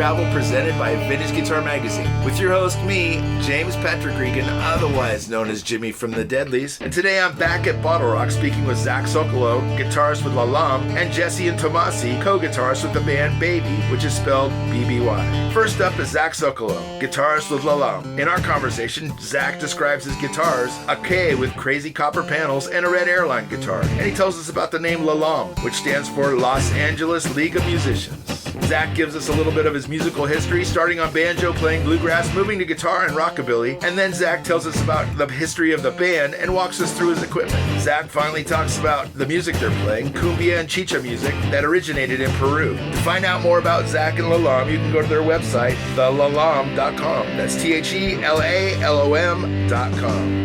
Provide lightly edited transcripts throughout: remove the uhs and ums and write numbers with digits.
Travel presented by Vintage Guitar Magazine with your host, me, James Patrick Regan, otherwise known as Jimmy from the Deadlies. And today I'm back at BottleRock speaking with Zac Sokolow, guitarist with LOM, and Jessy and Tommaso, co-guitarists with the band Baby, which is spelled B-B-Y. First up is Zac Sokolow, guitarist with LOM. In our conversation, Zac describes his guitars, a K with crazy copper panels and a red Airline guitar. And he tells us about the name LOM, which stands for Los Angeles League of Musicians. Zac gives us a little bit of his musical history, starting on banjo, playing bluegrass, moving to guitar and rockabilly, and then Zac tells us about the history of the band and walks us through his equipment. Zac finally talks about the music they're playing, Cumbia and Chicha music that originated in Peru. To find out more about Zac and LOM, you can go to their website, thelalom.com. That's TheLalom.com.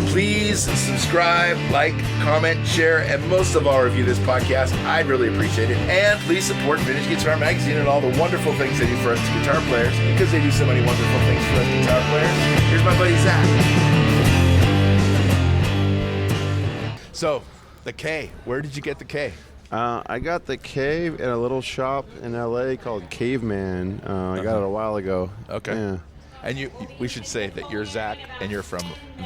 Please subscribe, like, comment, share, and most of all, review this podcast. I'd really appreciate it. And please support Vintage Guitar Magazine and all the wonderful things they do for us guitar players, because they do so many wonderful things for us guitar players. Here's my buddy Zac. So, the K. Where did you get the K? I got the K at a little shop in LA called Caveman. I got it a while ago. Okay. Yeah. And we should say that you're Zac and you're from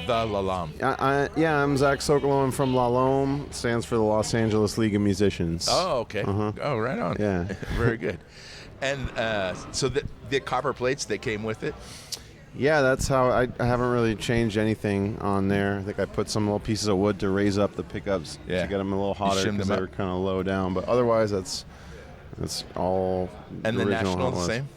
the LOM. I'm Zac Sokolow. I'm from LOM. Stands for the Los Angeles League of Musicians. Oh, okay. Oh, right on. Yeah. Very good. And so the copper plates, they came with it? Yeah, that's how I haven't really changed anything on there. I think I put some little pieces of wood to raise up the pickups to get them a little hotter because they were kind of low down. But otherwise, that's all. And the National the same?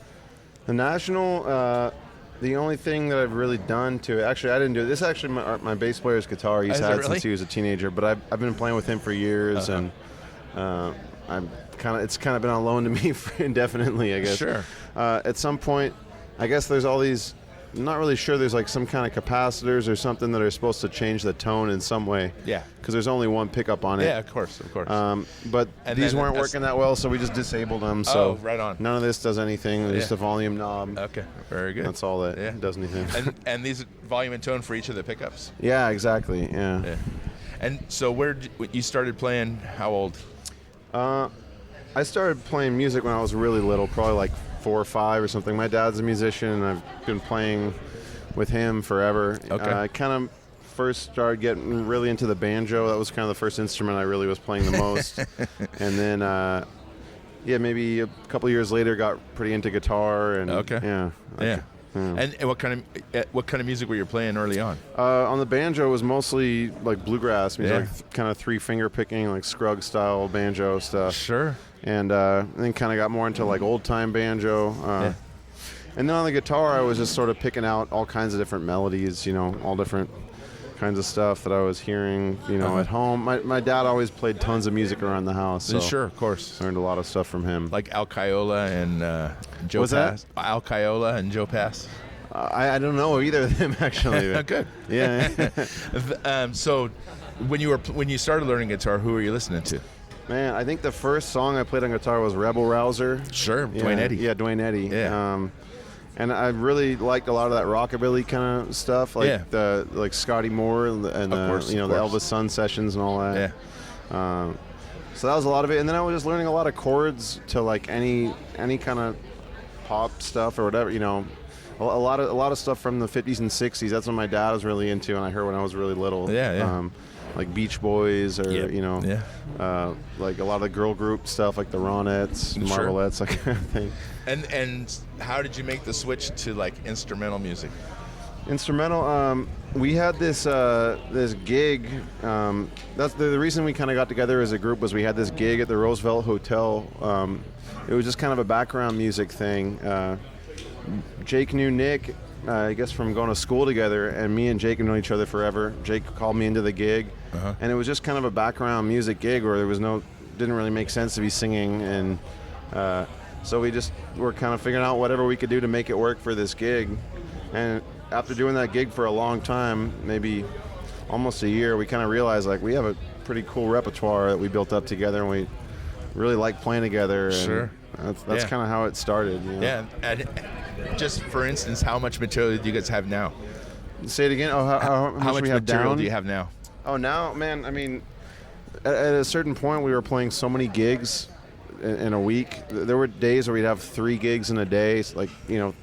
The National, the only thing that I've really done to it, actually I didn't do it. This is actually my bass player's guitar he's had since he was a teenager. But I've been playing with him for years, and it's kind of been on loan to me for indefinitely, I guess. Sure. At some point, I guess there's all these. I'm not really sure. There's like some kind of capacitors or something that are supposed to change the tone in some way. Yeah. Because there's only one pickup on it. Yeah, of course. But these weren't working that well, so we just disabled them. So right on. None of this does anything. Just a volume knob. Okay. Very good. That's all that does anything. And these volume and tone for each of the pickups. Yeah, exactly. Yeah. And so where you started playing? How old? I started playing music when I was really little, probably like 4 or 5 or something. My dad's a musician, and I've been playing with him forever. Okay. I kind of first started getting really into the banjo. That was kind of the first instrument I really was playing the most. And then, maybe a couple years later, got pretty into guitar. And And what kind of music were you playing early on? On the banjo, it was mostly like bluegrass music, like kind of 3-finger picking, like Scruggs style banjo stuff. Sure. And then kind of got more into like old time banjo. And then on the guitar, I was just sort of picking out all kinds of different melodies, all different kinds of stuff that I was hearing, at home. My dad always played tons of music around the house. So sure, of course. Learned a lot of stuff from him. Like Al Caiola and Joe What's Pass. That? Al Caiola and Joe Pass. I don't know either of them, actually. Good. Yeah. So when you started learning guitar, who were you listening to? Man, I think the first song I played on guitar was Rebel Rouser. Sure, Duane Eddy. Yeah, Duane Eddy. Yeah. And I really liked a lot of that rockabilly kind of stuff, like Scotty Moore and the Elvis Sun sessions and all that. Yeah. So that was a lot of it, and then I was just learning a lot of chords to like any kind of pop stuff or whatever. A lot of stuff from the 50s and 60s. That's what my dad was really into, and I heard when I was really little. Like Beach Boys, or like a lot of the girl group stuff, like the Ronettes, Marvelettes, that kind of thing. And how did you make the switch to like instrumental music? Instrumental. We had this gig. That's the reason we kind of got together as a group, was we had this gig at the Roosevelt Hotel. It was just kind of a background music thing. Jake knew Nick, I guess, from going to school together, and me and Jake have known each other forever. Jake called me into the gig, and it was just kind of a background music gig where there was didn't really make sense to be singing, and so we just were kind of figuring out whatever we could do to make it work for this gig. And after doing that gig for a long time, maybe almost a year, we kind of realized like we have a pretty cool repertoire that we built up together, and we really like playing together. Sure. And that's kind of how it started. Yeah. And just for instance, how much material do you guys have now? Say it again. Oh, how much we have material down? do you have now? Oh, now, man, I mean, at a certain point we were playing so many gigs in a week. There were days where we'd have 3 gigs in a day. It's like, you know,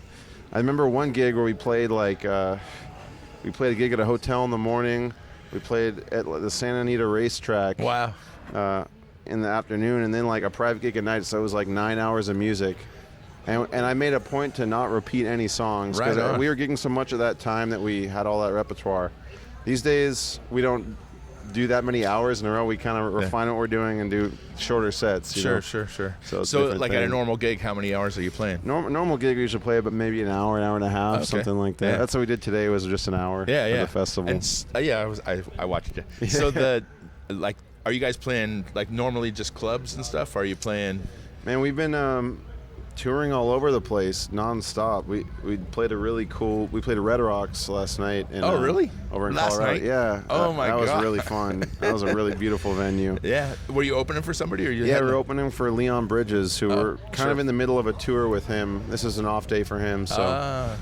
I remember one gig where we played we played a gig at a hotel in the morning. We played at the Santa Anita racetrack. Wow. In the afternoon, and then like a private gig at night. So it was like 9 hours of music. And I made a point to not repeat any songs because we were gigging so much at that time that we had all that repertoire. These days, we don't do that many hours in a row. We kind of refine what we're doing and do shorter sets. Sure. So like at a normal gig, how many hours are you playing? Normal gig, we usually play about maybe an hour and a half, something like that. Yeah. That's what we did today. Was just an hour for the festival. And, I watched it. Yeah. So are you guys playing like normally just clubs and stuff? Or are you playing? Man, we've been touring all over the place nonstop. We played we played a Red Rocks last night. Really? Over in last Colorado. Night? Yeah. Oh my God. That was really fun. That was a really beautiful venue. Yeah. Were you opening for somebody? Or we're opening for Leon Bridges, who we're kind of in the middle of a tour with him. This is an off day for him. So,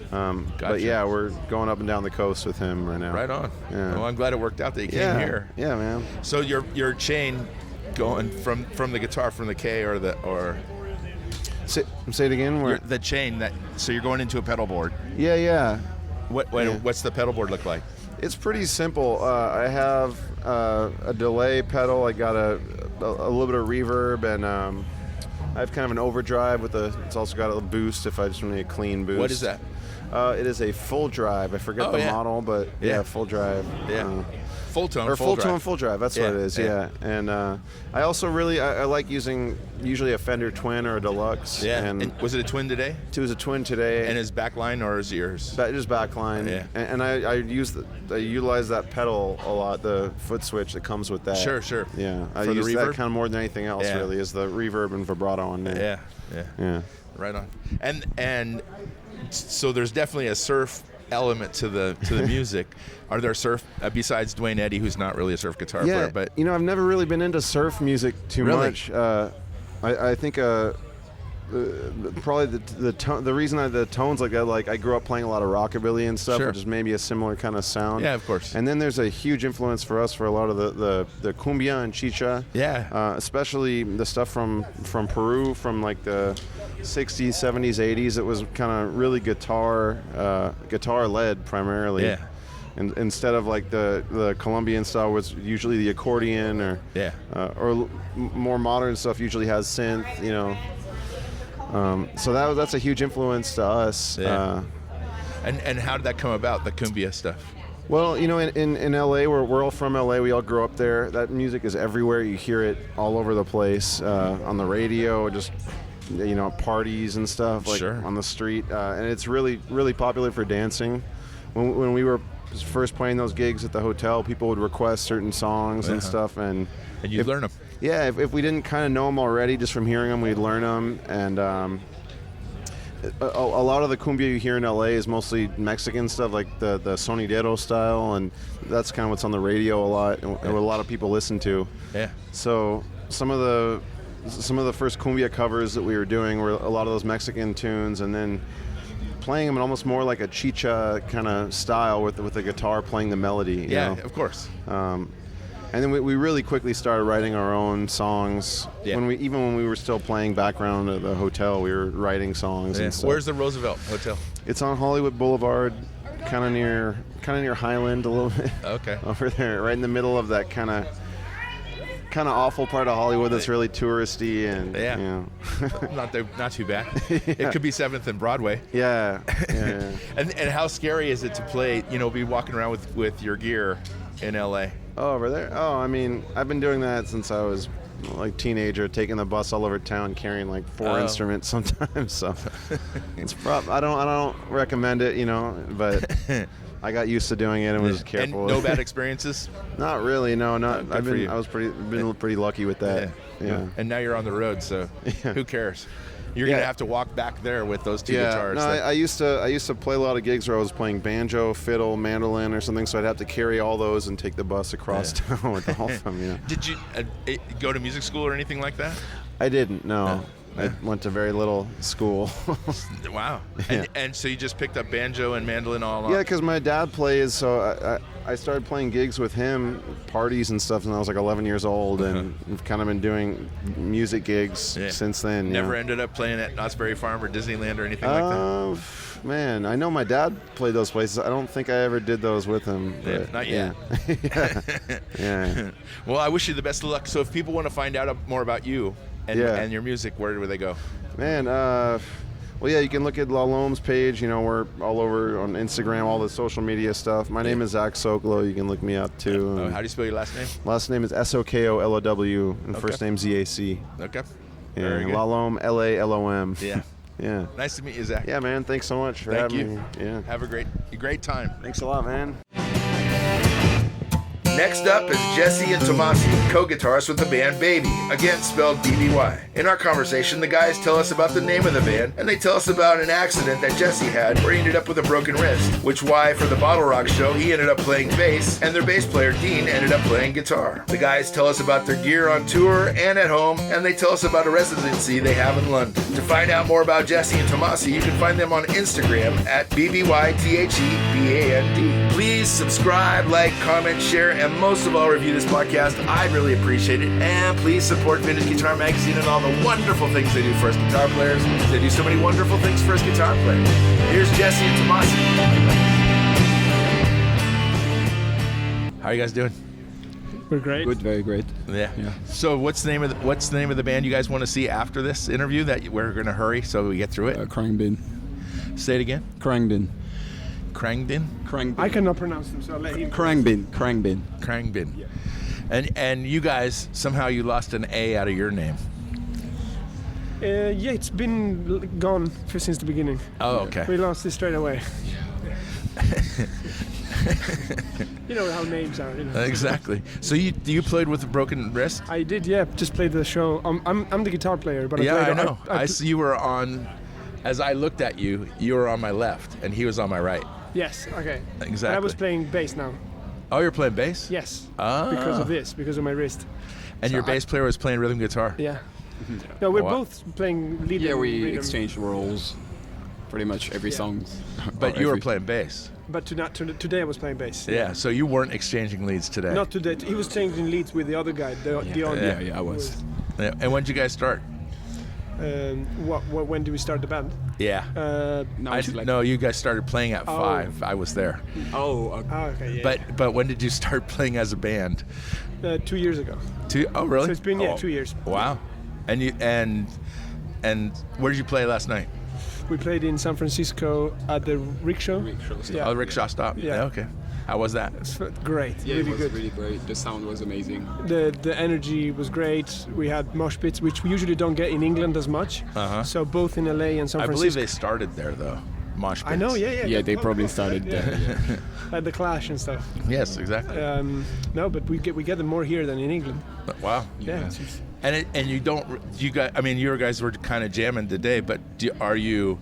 gotcha. But yeah, we're going up and down the coast with him right now. Right on. Yeah. Well, I'm glad it worked out that you came here. Yeah, man. So your chain going from the guitar from the K or Say it again. The chain so you're going into a pedal board. Yeah. What's the pedal board look like? It's pretty simple. I have a delay pedal. I got a little bit of reverb, and I have kind of an overdrive it's also got a boost if I just want a clean boost. What is that? It is a full drive. I forget the model, but full drive. Yeah. Full tone, or full drive. Tone, full drive. That's what it is. Yeah. And I also I like using usually a Fender Twin or a Deluxe. Yeah. And was it a Twin today? It was a Twin today. And his backline or is yours? Just backline. Yeah. And I utilize that pedal a lot. The foot switch that comes with that. Sure. Yeah. I use that kind of more than anything else. Really, is the reverb and vibrato on there. Yeah. Right on. And so there's definitely a surf element to the music. Are there surf besides Dwayne Eddy, who's not really a surf guitar player? But I've never really been into surf music too much. I think probably the reason the tones like that, like I grew up playing a lot of rockabilly and stuff, which is maybe a similar kind of sound. Yeah, of course. And then there's a huge influence for us for a lot of the Cumbia and Chicha. Yeah. Especially the stuff from Peru, from like the 60s, 70s, 80s. It was kind of really guitar led primarily. Yeah. And instead of like the Colombian style, was usually the accordion or more modern stuff usually has synth. So that's a huge influence to us. Yeah. And how did that come about, the cumbia stuff? Well, in LA, we're all from LA. We all grew up there. That music is everywhere. You hear it all over the place, on the radio, just parties and stuff, like on the street. And it's really, really popular for dancing. When we were first playing those gigs at the hotel, people would request certain songs and stuff, and you'd learn them. Yeah, if we didn't kind of know them already, just from hearing them, we'd learn them. And a lot of the cumbia you hear in LA is mostly Mexican stuff, like the sonidero style, and that's kind of what's on the radio a lot, and what a lot of people listen to. Yeah. So some of the first cumbia covers that we were doing were a lot of those Mexican tunes, and then playing them in almost more like a chicha kind of style with the guitar playing the melody. You know? Of course. And then we really quickly started writing our own songs. Yeah. When we were still playing background at the hotel, we were writing songs and stuff. Where's the Roosevelt Hotel? It's on Hollywood Boulevard, kind of near Highland a little bit. Okay. Over there, right in the middle of that kind of awful part of Hollywood that's really touristy and not too bad. It could be 7th and Broadway. Yeah. And how scary is it to play? Be walking around with your gear in LA. Oh, over there? Oh, I mean, I've been doing that since I was like teenager, taking the bus all over town, carrying like 4 instruments sometimes. So it's I don't recommend it, but I got used to doing it and was careful. And no bad experiences? Not really, no. I've been pretty lucky with that. Yeah. And now you're on the road, so who cares? You're gonna have to walk back there with those two guitars. No, I used to play a lot of gigs where I was playing banjo, fiddle, mandolin, or something. So I'd have to carry all those and take the bus across town with all of them. Did you go to music school or anything like that? I didn't. No. I went to very little school. Wow. Yeah. And so you just picked up banjo and mandolin all along? Yeah, because my dad plays, so I started playing gigs with him, parties and stuff, when I was like 11 years old, and I've kind of been doing music gigs since then. Never ended up playing at Knott's Berry Farm or Disneyland or anything like that? Man, I know my dad played those places. I don't think I ever did those with him. But not yet. Yeah. Well, I wish you the best of luck. So if people want to find out more about you and your music, where would they go? Man, well, yeah, you can look at LOM's page. We're all over on Instagram, all the social media stuff. My name is Zac Sokolow. You can look me up, too. How do you spell your last name? Last name is Sokolow, and first name Zac. Okay. Yeah, LOM, LALOM. Yeah. Yeah. Nice to meet you, Zach. Yeah, man. Thanks so much for having me. Yeah. Have a great time. Thanks a lot, man. Next up is Jessy and Tommaso, co-guitarists with the band Baby, again spelled BBY. In our conversation, the guys tell us about the name of the band, and they tell us about an accident that Jessy had where he ended up with a broken wrist, which why for the BottleRock show he ended up playing bass, and their bass player Deon ended up playing guitar. The guys tell us about their gear on tour and at home, and they tell us about a residency they have in London. To find out more about Jessy and Tommaso, you can find them on Instagram at BBYTHEBAND. Please subscribe, like, comment, share, and most of all, review this podcast. I'd really appreciate it. And please support Vintage Guitar Magazine and all the wonderful things they do for us guitar players. They do so many wonderful things for us guitar players. Here's Jessy and Tommaso. How are you guys doing? We're great. Good, very great. Yeah. So what's the name of the band you guys want to see after this interview that we're going to hurry so we get through it? Krangbin. Say it again. Krangbin. Krangdin? I cannot pronounce them, so I'll let him. Krangbin. Yeah. And you guys, somehow you lost an A out of your name. Yeah, it's been gone since the beginning. Oh, okay. We lost it straight away. You know how names are. Exactly. So you played with a broken wrist? I did, yeah. Just played the show. I'm the guitar player, but I know. I see you were on. As I looked at you, you were on my left, and he was on my right. Yes. Okay. Exactly. I was playing bass now. Oh, you're playing bass? Yes. Ah. Because of my wrist. And your bass player was playing rhythm guitar. Yeah. No, we're both playing lead. Yeah, we rhythm. exchanged roles pretty much every song. But you were playing bass. But today I was playing bass. Yeah, so you weren't exching leads today. Not today. He was changing leads with the other guy, Deon. Yeah, I was. Yeah. And when did you guys start? When did we start the band? Yeah. No, you guys started playing at 5. I was there. Okay. Yeah. But when did you start playing as a band? 2 years ago. Oh, really? So it's been 2 years. Wow. And you and where did you play last night? We played in San Francisco at the rickshaw. Oh, rickshaw stop. Yeah. Okay. How was that? It's great. Yeah, really it was good. really great. The sound was amazing. The energy was great. We had mosh pits, which we usually don't get in England as much. So both in LA and San Francisco. I believe they started there though. Mosh pits. I know. Yeah. Yeah, they probably started there. Like the Clash and stuff. Yes, exactly. No, but we get them more here than in England. Wow. Yeah. And you guys. I mean, your guys were kind of jamming today, but are you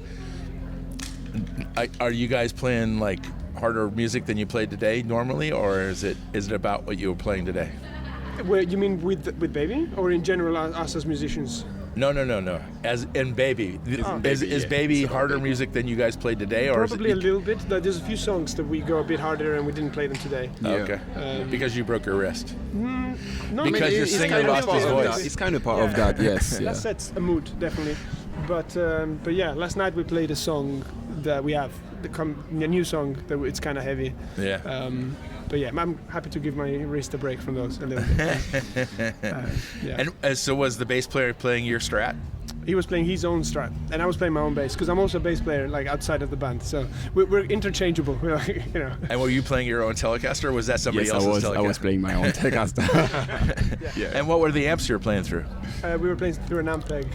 guys playing like harder music than you played today normally, or is it about what you were playing today? Well, you mean with Baby, or in general us as musicians? No. As in Baby, is Baby harder music than you guys played today, or probably a little bit? There's a few songs that we go a bit harder, and we didn't play them today. Okay, because you broke your wrist. No, Because your singer lost his voice. It's kind of part of that, yes. That sets a mood, definitely. But yeah, last night we played a song that we have, a new song that it's kind of heavy. Yeah. But yeah, I'm happy to give my wrist a break from those a little bit. Yeah. And so was the bass player playing your Strat? He was playing his own Strat, and I was playing my own bass because I'm also a bass player, like outside of the band. So we're interchangeable, you know. And were you playing your own Telecaster, or was that somebody else's Telecaster? I was playing my own Telecaster. Yeah. And what were the amps you were playing through? We were playing through an Ampeg,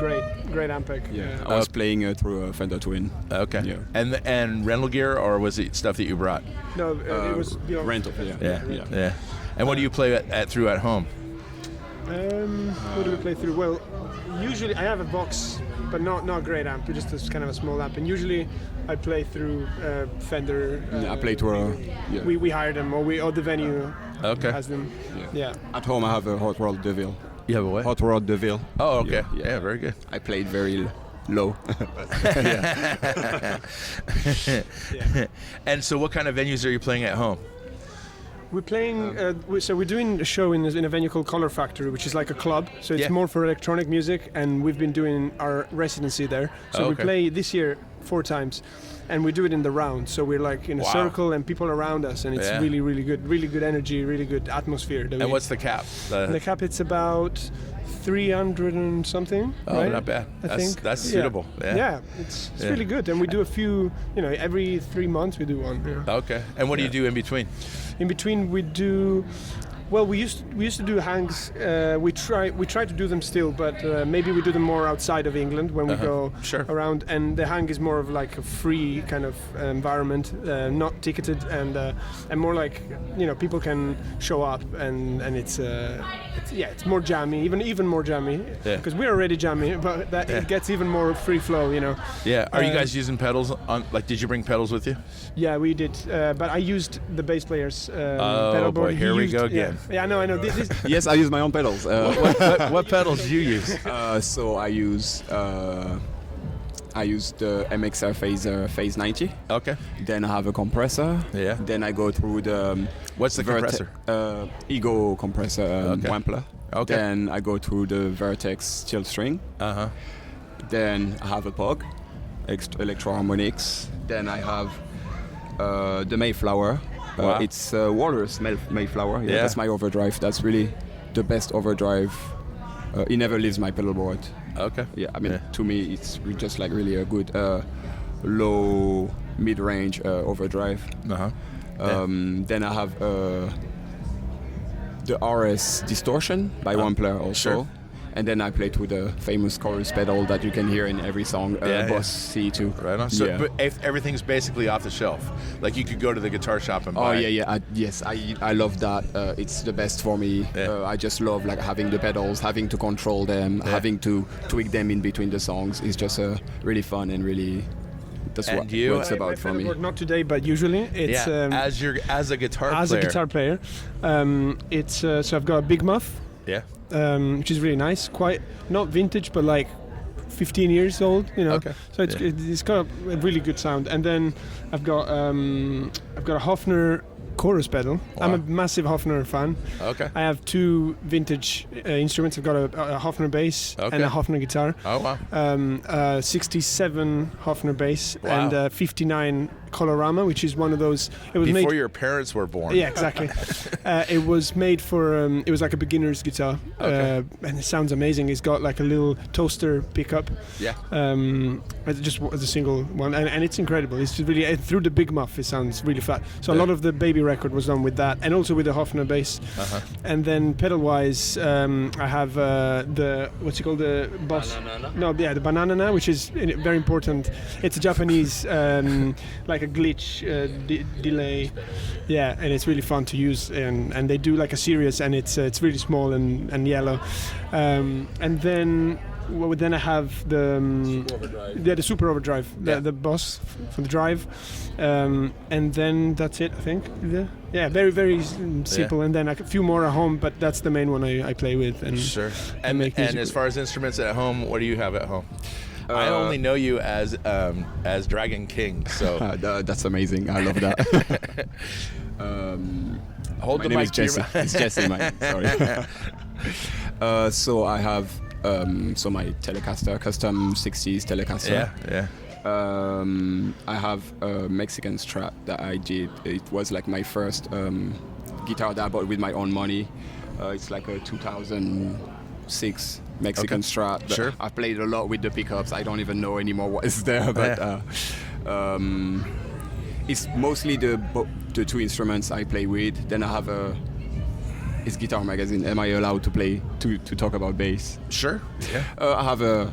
great Ampeg. Yeah, I was playing through a Fender Twin. Okay. Yeah. And rental gear, or was it stuff that you brought? No, it was rental. Yeah. And what do you play through at home? What do we play through? Well, usually I have a box, but not a great amp, just a kind of a small amp. And usually I play through Fender. I play through. We hire them, or the venue has them. Yeah. At home I have a Hot Rod DeVille. You have a what? Hot Rod DeVille. Oh, okay. Yeah. Yeah, very good. I played very low. And so, what kind of venues are you playing at home? We're playing. So we're doing a show in a venue called Color Factory, which is like a club. So it's Yeah. more for electronic music, and we've been doing our residency there. So Oh, we okay. play this year 4 times, and we do it in the round. So we're like in a Wow. circle, and people around us, and it's Yeah. really, really good energy, really good atmosphere. And what's the cap? the cap? It's about 300 and something. Oh, right? not bad. I think That's Yeah. suitable. Yeah. It's Yeah. really good, and we do a few. Every 3 months we do one. Yeah. Okay. And what do you do in between? In between, we do. Well, we used to do hangs. We try to do them still, but maybe we do them more outside of England when we go Sure. around. And the hang is more of like a free kind of environment, not ticketed, and more like people can show up, and it's more jammy, even more jammy. Yeah. Because we're already jammy, but it gets even more free flow. Yeah. Are you Uh, guys using pedals? Did you bring pedals with you? Yeah, we did, but I used the bass player's pedal board. boy, He here we used- go again. Yeah, I know. Yes, I use my own pedals. What pedals do you use? So I use the MXR Phase 90. Okay. Then I have a compressor. Yeah. Then I go through the What's the compressor? Ego compressor Okay. Wampler. Okay. Then I go through the Vertex steel string. Uh-huh. Then I have a POG, electro harmonics. Then I have the Mayflower. Wow. It's Walrus Mayflower. Yeah. That's my overdrive. That's really the best overdrive. It never leaves my pedal board. Okay. Yeah, I mean, to me, it's just like really a good low mid-range overdrive. Uh-huh. Then I have the RS Distortion by Wampler also. Sure. And then I play through the famous chorus pedal that you can hear in every song, Boss C2. Right on. So, Yeah. but everything's basically off the shelf. Like you could go to the guitar shop and buy. Oh it. yeah. I love that. It's the best for me. Yeah. I just love like having the pedals, having to control them, having to tweak them in between the songs. It's just really fun and really. That's And what you? it's about for me. Not today, but usually it's Yeah. As a guitar as player. a guitar player. It's so I've got a Big Muff, Yeah. which is really nice. Quite not vintage, but like 15 years old. Okay. So it's got a really good sound. And then I've got a Hofner chorus pedal. Wow. I'm a massive Hofner fan. Okay. I have 2 vintage instruments. I've got a Hofner bass Okay. and a Hofner guitar. Oh wow. 67 Hofner bass Wow. and 59 Colorama, which is one of those. It was Before made. your parents were born. Yeah, exactly. It was made for. It was like a beginner's guitar, Okay. and it sounds amazing. It's got like a little toaster pickup. Yeah. Just as a single one, and it's incredible. It's really through the Big Muff. It sounds really fat. So a lot of the Baby record was done with that, and also with the Hofner bass. Uh-huh. And then pedal-wise, I have the what's it called, the Boss? No, yeah, the Banana, which is very important. It's a Japanese like a glitch delay. Yeah, and it's really fun to use, and they do like a series, and it's really small and yellow. And then. Well, then I have the Super Overdrive, the Boss for the drive, and then that's it, I think. Yeah, very very simple, and then a few more at home, but that's the main one I play with. And Sure. And make music as with. far as instruments at home, what do you have at home? I only know you as Dragon King, so That's amazing. I love that. hold My the name mic is to your Jessy. mouth. It's Jessy, sorry. So I have my Telecaster, custom 60s Telecaster. Yeah. I have a Mexican Strat that I did. It was like my first guitar that I bought with my own money. It's like a 2006 Mexican Strat. But Sure. I played a lot with the pickups. I don't even know anymore what is there, but it's mostly the 2 instruments I play with. Then I have it's Guitar Magazine. Am I allowed to play to talk about bass? Sure. Yeah. I have a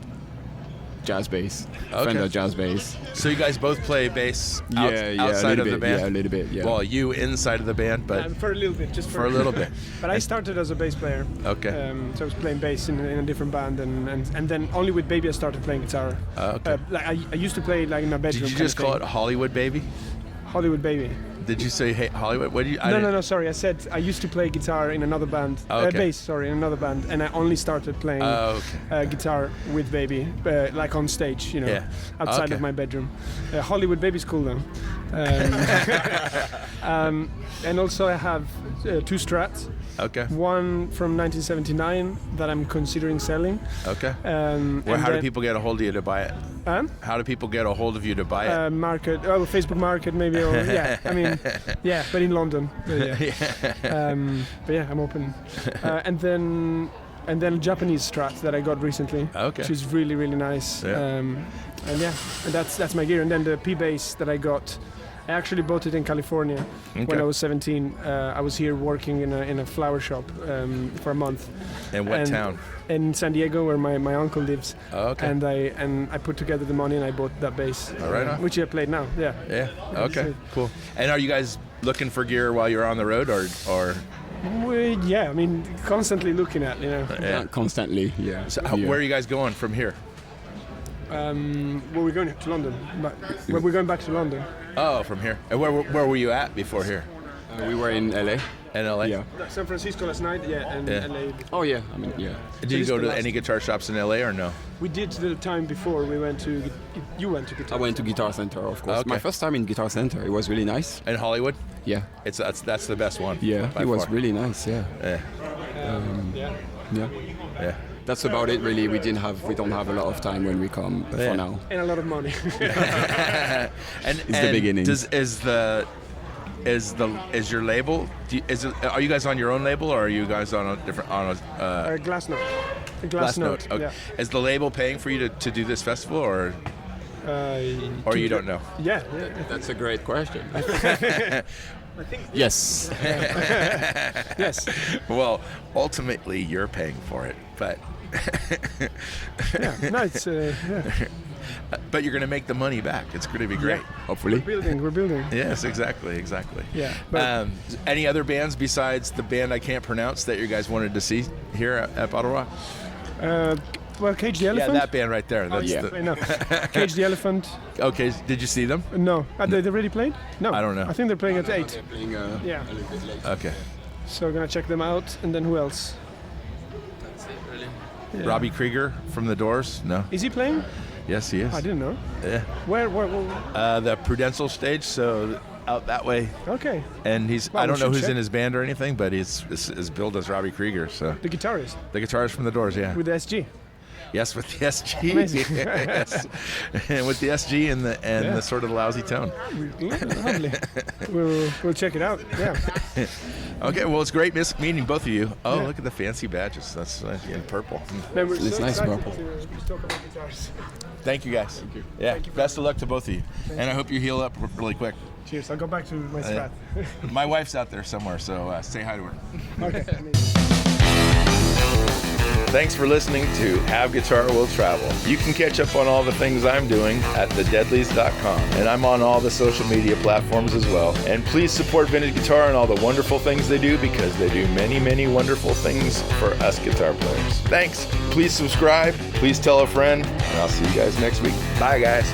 jazz bass, Fender jazz bass. So you guys both play bass Yeah, a outside little of the bit, band? Yeah, a little bit, yeah. Well, you inside of the band, but for a little bit, just for a little bit. But I started as a bass player. Okay. So I was playing bass in a different band, and then only with Baby I started playing guitar. Okay. Like I used to play like in my bedroom. Did you kind just of call it thing. Hollywood Baby? Hollywood Baby? Did you say Hollywood? What do you? No. Sorry, I said I used to play guitar in another band. Okay. Bass, sorry, in another band, and I only started playing guitar with Baby, like on stage, outside of my bedroom. Hollywood Baby's cool though. And also I have 2 Strats. Okay. One from 1979 that I'm considering selling. Okay. How do people get a hold of you to buy it? How do people get a hold of you to buy it? Market, Facebook Market maybe, or but in London. But yeah, I'm open. And then a Japanese Strat that I got recently, which is really, really nice. Yeah. And that's my gear. And then the P bass that I got, I actually bought it in California when I was 17. I was here working in a flower shop for a month. In what town? In San Diego, where my uncle lives. Oh, okay. And I put together the money and I bought that bass, which I played now. Yeah. Yeah. Okay. Cool. And are you guys looking for gear while you're on the road, or? I mean, constantly looking at, Yeah. Constantly, yeah. So where are you guys going from here? We're going to London. We're going back to London. Oh, from here. And where were you at before here? We were in LA. In LA? Yeah. San Francisco last night, and LA. Oh yeah, I mean, yeah. Did you go to any guitar shops in LA or no? We did the time before. We went to. You went to Guitar. I went to Guitar Center, of course. Okay. My first time in Guitar Center. It was really nice. In Hollywood? Yeah. That's the best one. Yeah, it was far. really nice. Yeah. Yeah. That's about it, really. We don't have a lot of time when we come for now. And a lot of money. And it's the beginning. Is your label? Are you guys on your own label, or are you guys on a different Glassnote? Glassnote. Okay. Yeah. Is the label paying for you to do this festival, or you don't know? Yeah. That's a great question. I think yes. Yes. Well, ultimately, you're paying for it, but. It's But you're going to make the money back. It's going to be great. Yeah. Hopefully. We're building. Yes, exactly. Yeah. But Any other bands besides the band I can't pronounce that you guys wanted to see here at BottleRock? well, Cage the Elephant. Yeah, that band right there. That's I know. Cage the Elephant. Okay, did you see them? No. They already played? No. I don't know. I think they're playing at 8. They're playing Yeah. a little bit later. Okay. So we're gonna check them out, and then who else? That's it, really. Yeah. Robbie Krieger from The Doors? No. Is he playing? Yes, he is. I didn't know. Yeah. Where? The Prudential stage, so out that way. Okay. And he's, Well, I we don't know should who's check. in his band or anything, but he's billed as Robbie Krieger, so. The guitarist The guitarist from The Doors, yeah. with the SG. Yes, with the SG. Amazing. Yes. And with the SG and the sort of lousy tone. Lovely. We'll check it out. Yeah. Okay, well, it's great meeting both of you. Oh, Yeah. look at the fancy badges. That's in purple. Man, we're It's so nice excited purple. to talk about guitars. Thank you, guys. Thank you. Yeah, Thank you. best of luck to both of you. And I hope you heal up really quick. Cheers. I'll go back to my Strat. My wife's out there somewhere, so say hi to her. Okay. Thanks for listening to Have Guitar Will Travel. You can catch up on all the things I'm doing at thedeadlies.com. And I'm on all the social media platforms as well. And please support Vintage Guitar and all the wonderful things they do, because they do many, many wonderful things for us guitar players. Thanks. Please subscribe. Please tell a friend. And I'll see you guys next week. Bye, guys.